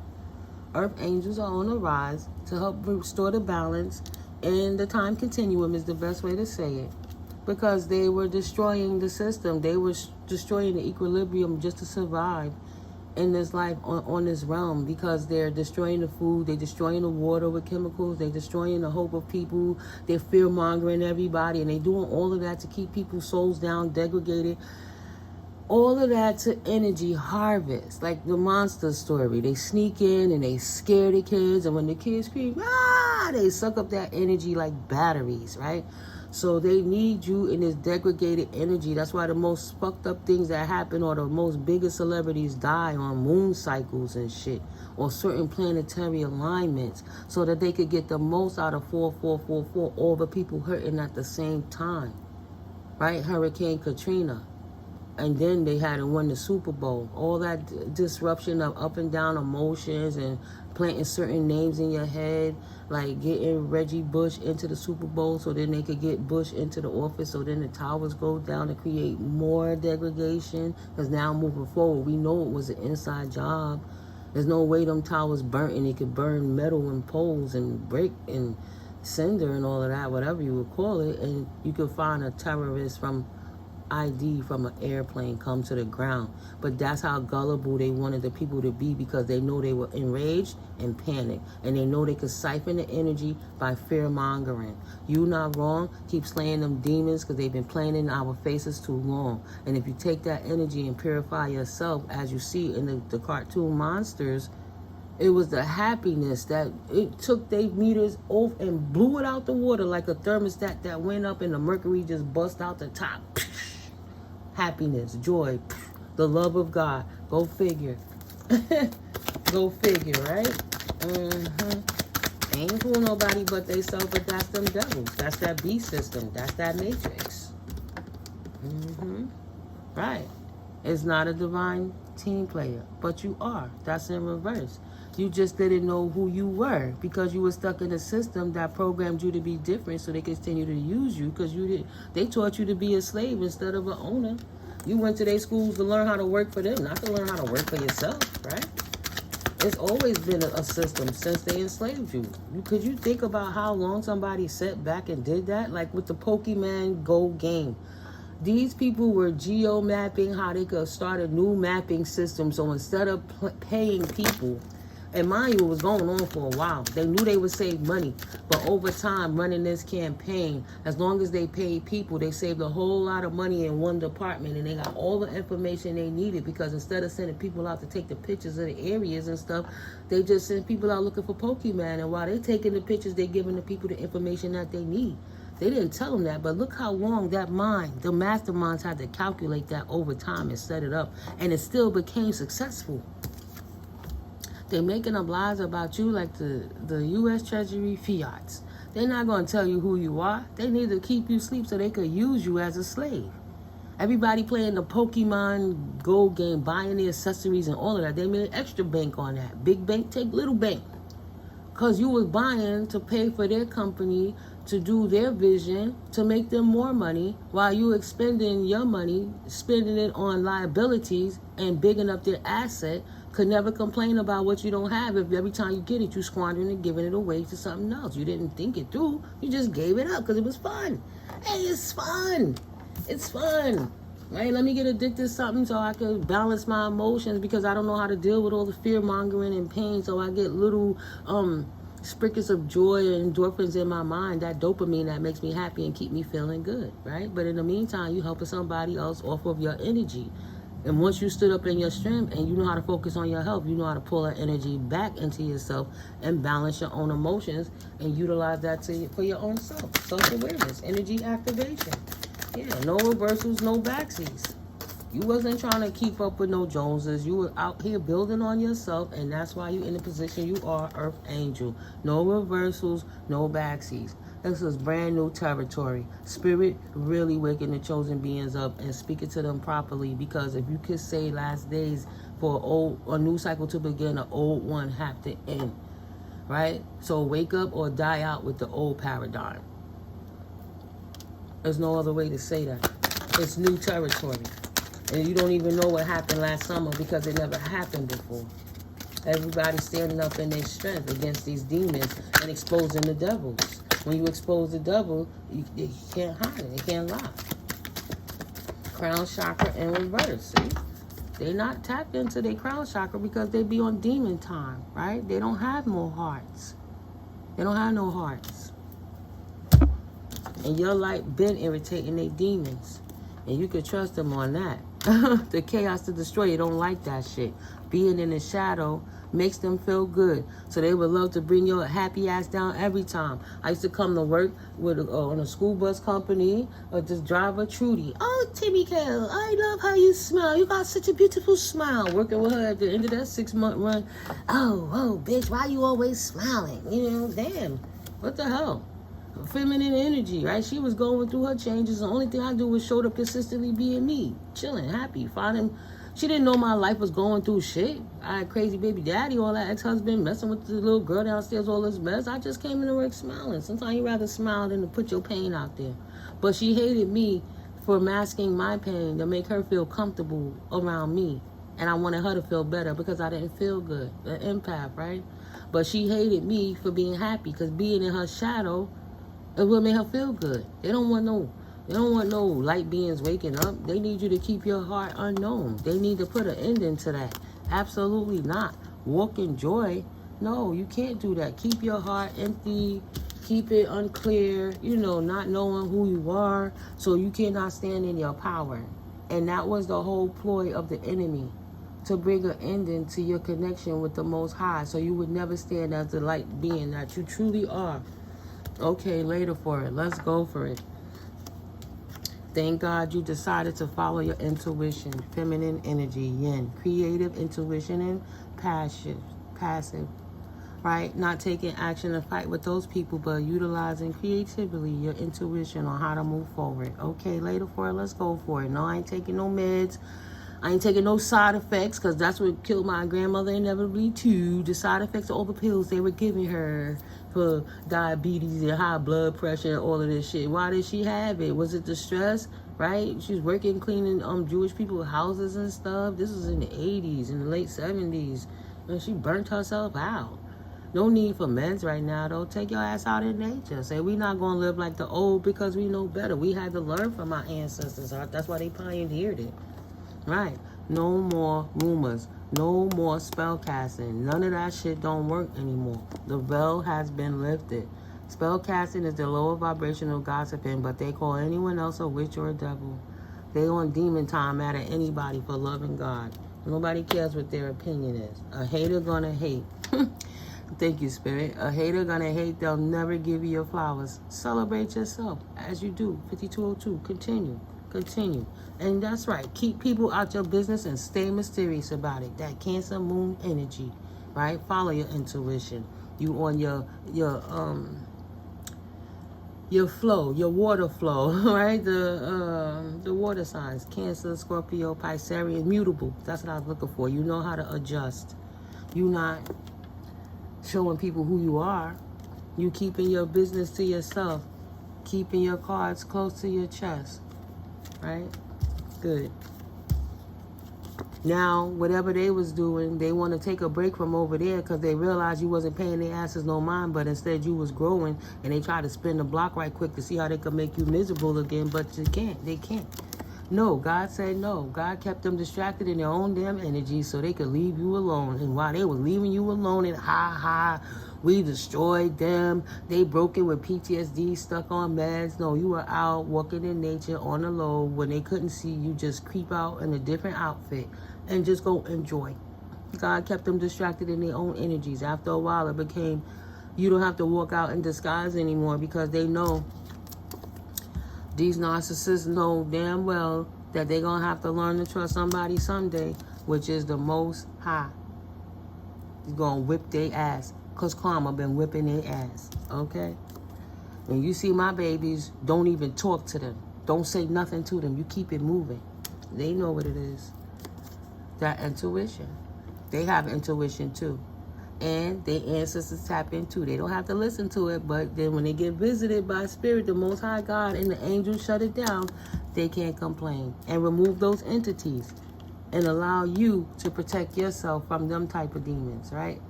Earth angels are on the rise to help restore the balance, and the time continuum is the best way to say it, because they were destroying the system. They were destroying the equilibrium just to survive in this life, on this realm, because they're destroying the food, they're destroying the water with chemicals, they're destroying the hope of people, they're fear-mongering everybody, and they're doing all of that to keep people's souls down, degraded. All of that to energy harvest, like the monster story. They sneak in and they scare the kids, and when the kids scream, ah, They suck up that energy like batteries, right? So they need you in this degraded energy. That's why the most fucked up things that happen, or the most biggest celebrities die on moon cycles and shit, or certain planetary alignments, so that they could get the most out of 4444, all the people hurting at the same time, right? Hurricane Katrina. And then they had to win the Super Bowl. All that disruption of up and down emotions and planting certain names in your head, like getting Reggie Bush into the Super Bowl so then they could get Bush into the office, so then the towers go down to create more degradation. Because now moving forward, we know it was an inside job. There's no way them towers burnt, and it could burn metal and poles and brick and cinder and all of that, whatever you would call it, and you could find a terrorist from ID from an airplane come to the ground. But that's how gullible they wanted the people to be, because they know they were enraged and panicked, and they know they could siphon the energy by fear mongering. You not wrong. Keep slaying them demons, because they've been playing in our faces too long. And if you take that energy and purify yourself, as you see in the cartoon monsters, it was the happiness that it took their meters off and blew it out the water like a thermostat that went up and the mercury just bust out the top. Happiness, joy, the love of God. Go figure. Go figure, right? Ain't fool nobody but they self, but that's them devils. That's that beast system. That's that matrix. Right. It's not a divine team player, but you are. That's in reverse. You just didn't know who you were because you were stuck in a system that programmed you to be different, so they continue to use you because they taught you to be a slave instead of an owner. You went to their schools to learn how to work for them, not to learn how to work for yourself, right? It's always been a system since they enslaved you. Could you think about how long somebody sat back and did that? Like with the Pokemon Go game. These people were geo-mapping how they could start a new mapping system. So instead of paying people, and mind you, it was going on for a while. They knew they would save money. But over time, running this campaign, as long as they paid people, they saved a whole lot of money in one department. And they got all the information they needed, because instead of sending people out to take the pictures of the areas and stuff, they just sent people out looking for Pokemon. And while they're taking the pictures, they're giving the people the information that they need. They didn't tell them that, but look how long that mind, the masterminds had to calculate that over time and set it up. And it still became successful. They're making up lies about you like the U.S. Treasury fiats. They're not going to tell you who you are. They need to keep you asleep so they could use you as a slave. Everybody playing the Pokemon Go game, buying the accessories and all of that. They made an extra bank on that. Big bank, take little bank. Because you was buying to pay for their company to do their vision, to make them more money, while you expending your money, spending it on liabilities and bigging up their asset. Could never complain about what you don't have if every time you get it, you squandering and giving it away to something else. You didn't think it through. You just gave it up because it was fun. Hey, it's fun. It's fun. Right? Let me get addicted to something so I can balance my emotions, because I don't know how to deal with all the fear mongering and pain. So I get little sprinkles of joy and endorphins in my mind, that dopamine that makes me happy and keep me feeling good. Right? But in the meantime, you helping somebody else off of your energy. And once you stood up in your strength and you know how to focus on your health, you know how to pull that energy back into yourself and balance your own emotions and utilize that for your own self. Self-awareness, energy activation. Yeah, no reversals, no backsies. You wasn't trying to keep up with no Joneses. You were out here building on yourself, and that's why you're in the position you are, Earth Angel. No reversals, no backsies. This is brand new territory. Spirit really waking the chosen beings up and speaking to them properly, because if you could say last days for a new cycle to begin, an old one have to end, right? So wake up or die out with the old paradigm. There's no other way to say that. It's new territory. And you don't even know what happened last summer because it never happened before. Everybody's standing up in their strength against these demons and exposing the devils. When you expose the devil, you can't hide it. They can't lie. Crown chakra in reverse. See? They're not tapped into their crown chakra because they be on demon time, right? They don't have more hearts. They don't have no hearts. And your light been irritating their demons. And you could trust them on that. The chaos to destroy, you don't like that shit. Being in the shadow, makes them feel good. So they would love to bring your happy ass down every time. I used to come to work with on a school bus company, or just driver Trudy. Oh, Timmy Kell, I love how you smile. You got such a beautiful smile. Working with her at the end of that 6-month run. Oh, bitch, why you always smiling? You know, damn, what the hell? Feminine energy, right? She was going through her changes. The only thing I do was showed up consistently being me, chilling, happy, finding. She didn't know my life was going through shit. I had crazy baby daddy, all that ex-husband, messing with the little girl downstairs, all this mess. I just came into work smiling. Sometimes you rather smile than to put your pain out there. But she hated me for masking my pain to make her feel comfortable around me. And I wanted her to feel better because I didn't feel good. An empath, right? But she hated me for being happy because being in her shadow, it will make her feel good. They don't want no light beings waking up. They need you to keep your heart unknown. They need to put an ending to that. Absolutely not. Walk in joy. No, you can't do that. Keep your heart empty. Keep it unclear. You know, not knowing who you are. So you cannot stand in your power. And that was the whole ploy of the enemy. To bring an ending to your connection with the Most High. So you would never stand as the light being that you truly are. Okay, later for it. Let's go for it. Thank God you decided to follow your intuition, feminine energy, yin, creative intuition and passive, right? Not taking action to fight with those people, but utilizing creatively your intuition on how to move forward. Okay, later for it. Let's go for it. No, I ain't taking no meds. I ain't taking no side effects because that's what killed my grandmother inevitably too. The side effects of all the pills they were giving her for diabetes and high blood pressure and all of this shit. Why did she have it? Was it the stress, right? She was working cleaning Jewish people's houses and stuff. This was in the 80s, in the late 70s. And she burnt herself out. No need for meds right now, though. Take your ass out in nature. Say, we not going to live like the old because we know better. We had to learn from our ancestors. That's why they pioneered it. Right. No more rumors. No more spell casting. None of that shit don't work anymore. The veil has been lifted. Spell casting is the lower vibrational gossiping, but they call anyone else a witch or a devil. They on demon time mad at anybody for loving God. Nobody cares what their opinion is. A hater gonna hate. Thank you, Spirit. A hater gonna hate. They'll never give you your flowers. Celebrate yourself as you do. 5202. Continue. And that's right. Keep people out your business and stay mysterious about it. That Cancer moon energy, right? Follow your intuition. You on your flow, your water flow, right? The water signs, Cancer, Scorpio, Piscean, mutable. That's what I was looking for. You know how to adjust. You not showing people who you are. You keeping your business to yourself. Keeping your cards close to your chest. Right? Good. Now, whatever they was doing, they want to take a break from over there because they realized you wasn't paying their asses no mind, but instead you was growing, and they tried to spin the block right quick to see how they could make you miserable again, but you can't. They can't. No, God said no. God kept them distracted in their own damn energy so they could leave you alone. And while they were leaving you alone and we destroyed them. They broken with PTSD, stuck on meds. No, you were out walking in nature on the low. When they couldn't see you, just creep out in a different outfit and just go enjoy. God kept them distracted in their own energies. After a while, it became, you don't have to walk out in disguise anymore because they know, these narcissists know damn well that they're going to have to learn to trust somebody someday, which is the Most High. He's going to whip their ass. Because karma been whipping their ass, okay? When you see my babies, don't even talk to them. Don't say nothing to them. You keep it moving. They know what it is. That intuition. They have intuition too. And their ancestors tap in too. They don't have to listen to it, but then when they get visited by Spirit, the Most High God, and the angels shut it down, they can't complain. And remove those entities and allow you to protect yourself from them type of demons, right?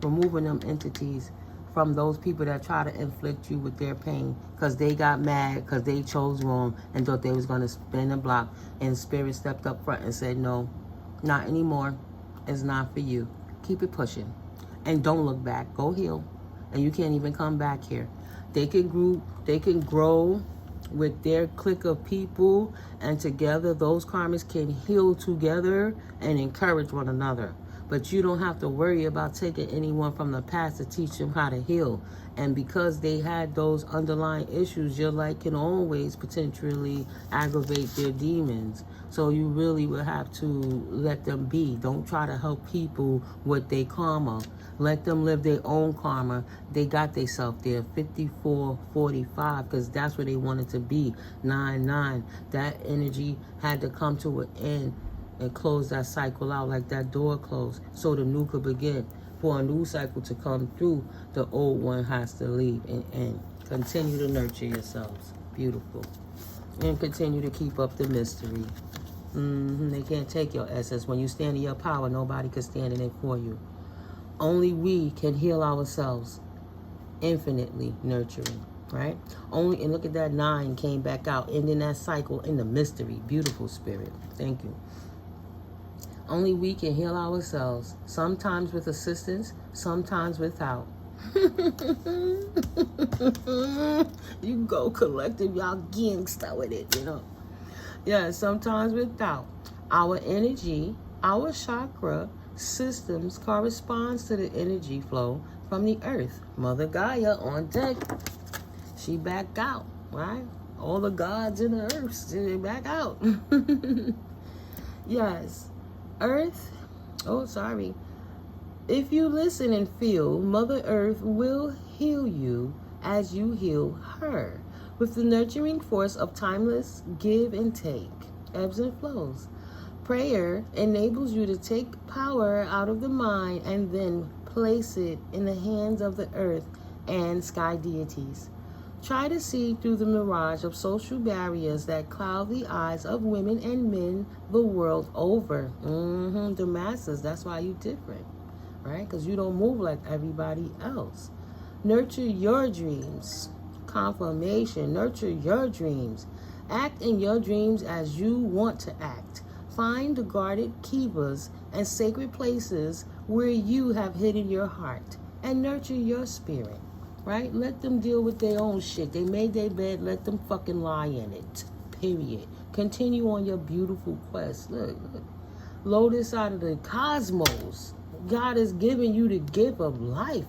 Removing them entities from those people that try to inflict you with their pain because they got mad because they chose wrong and thought they was going to spin the block, and Spirit stepped up front and said, no, not anymore. It's not for you. Keep it pushing and don't look back. Go heal, and you can't even come back here. They can grow with their clique of people, and together those karmas can heal together and encourage one another. But you don't have to worry about taking anyone from the past to teach them how to heal. And because they had those underlying issues, your light can always potentially aggravate their demons. So you really will have to let them be. Don't try to help people with their karma. Let them live their own karma. They got themselves there, 54-45, because that's where they wanted to be, 9-9. That energy had to come to an end and close that cycle out like that door closed so the new could begin. For a new cycle to come through, the old one has to leave and continue to nurture yourselves. Beautiful. And continue to keep up the mystery. They can't take your essence. When you stand in your power, nobody can stand in it for you. Only we can heal ourselves. Infinitely nurturing, right? And look at that 9 came back out, ending that cycle in the mystery. Beautiful spirit. Thank you. Only we can heal ourselves, sometimes with assistance, sometimes without. You go collective, y'all gangsta with it, you know. Yeah, sometimes without. Our energy, our chakra systems corresponds to the energy flow from the earth. Mother Gaia on deck. She back out, right? All the gods in the earth, they back out. Yes. Earth, if you listen and feel, Mother Earth will heal you as you heal her with the nurturing force of timeless give and take, ebbs and flows. Prayer enables you to take power out of the mind and then place it in the hands of the earth and sky deities. Try to see through the mirage of social barriers that cloud the eyes of women and men the world over. The masses, that's why you're different, right? Because you don't move like everybody else. Nurture your dreams. Confirmation, nurture your dreams. Act in your dreams as you want to act. Find the guarded kivas and sacred places where you have hidden your heart and nurture your spirit. Right? Let them deal with their own shit. They made their bed, let them fucking lie in it. Period. Continue on your beautiful quest. Look. Lotus out of the cosmos. God has given you the gift of life,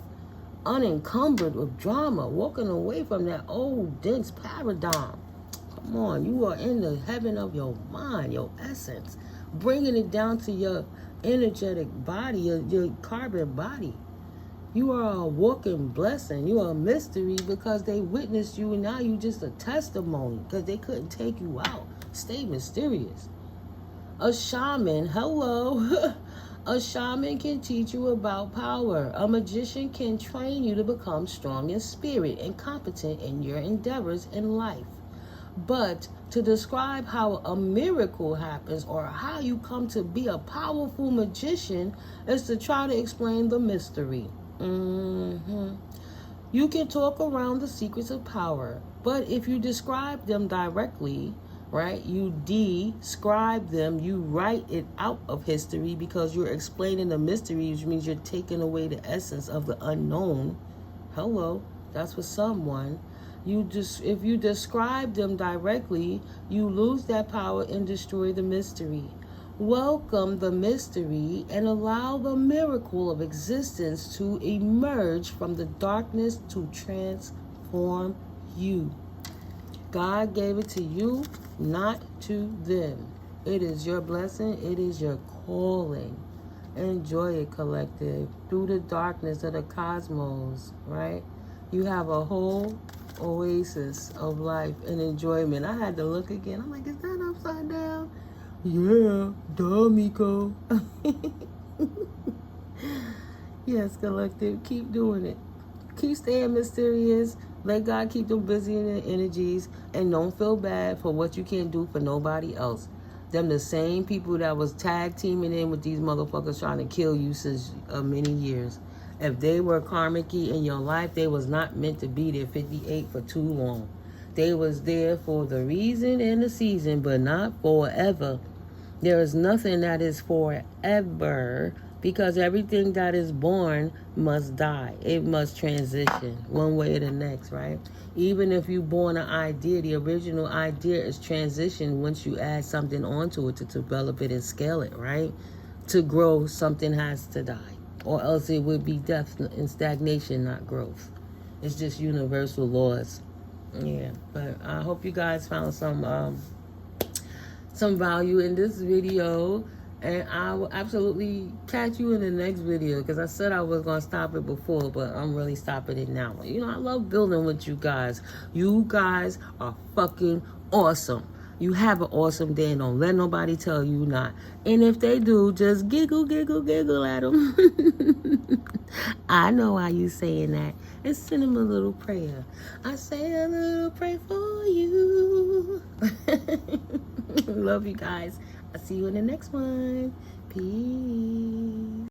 unencumbered with drama, walking away from that old, dense paradigm. Come on, you are in the heaven of your mind, your essence, bringing it down to your energetic body, your carbon body. You are a walking blessing. You are a mystery because they witnessed you and now you just a testimony because they couldn't take you out. Stay mysterious. A shaman, hello. A shaman can teach you about power. A magician can train you to become strong in spirit and competent in your endeavors in life. But to describe how a miracle happens or how you come to be a powerful magician is to try to explain the mystery. You can talk around the secrets of power, but if you describe them directly, right, you describe them, you write it out of history because you're explaining the mystery, which means you're taking away the essence of the unknown. Hello, that's for someone. If you describe them directly, you lose that power and destroy the mystery. Welcome the mystery and allow the miracle of existence to emerge from the darkness to transform you. God gave it to you, not to them. It is your blessing. It is your calling. Enjoy it, collective. Through the darkness of the cosmos, right? You have a whole oasis of life and enjoyment. I had to look again. I'm like, is that upside down? Yeah, duh, Miko. Yes, collective, keep doing it. Keep staying mysterious. Let God keep them busy in their energies. And don't feel bad for what you can't do for nobody else. Them the same people that was tag teaming in with these motherfuckers trying to kill you since many years. If they were karmic-y in your life, they was not meant to be there 58 for too long. They was there for the reason and the season, but not forever. There is nothing that is forever because everything that is born must die. It must transition one way or the next, right? Even if you born an idea, the original idea is transition once you add something onto it to develop it and scale it, right? to grow, something has to die. Or else it would be death and stagnation, not growth. It's just universal laws. Yeah, but I hope you guys found some value in this video. And I will absolutely catch you in the next video, because I said I was going to stop it before, but I'm really stopping it now. You know, I love building with you guys. You guys are fucking awesome. You have an awesome day, and don't let nobody tell you not. And if they do, just giggle, giggle, giggle at them. I know why you saying that. And send them a little prayer. I say a little prayer for you. Love you guys. I'll see you in the next one. Peace.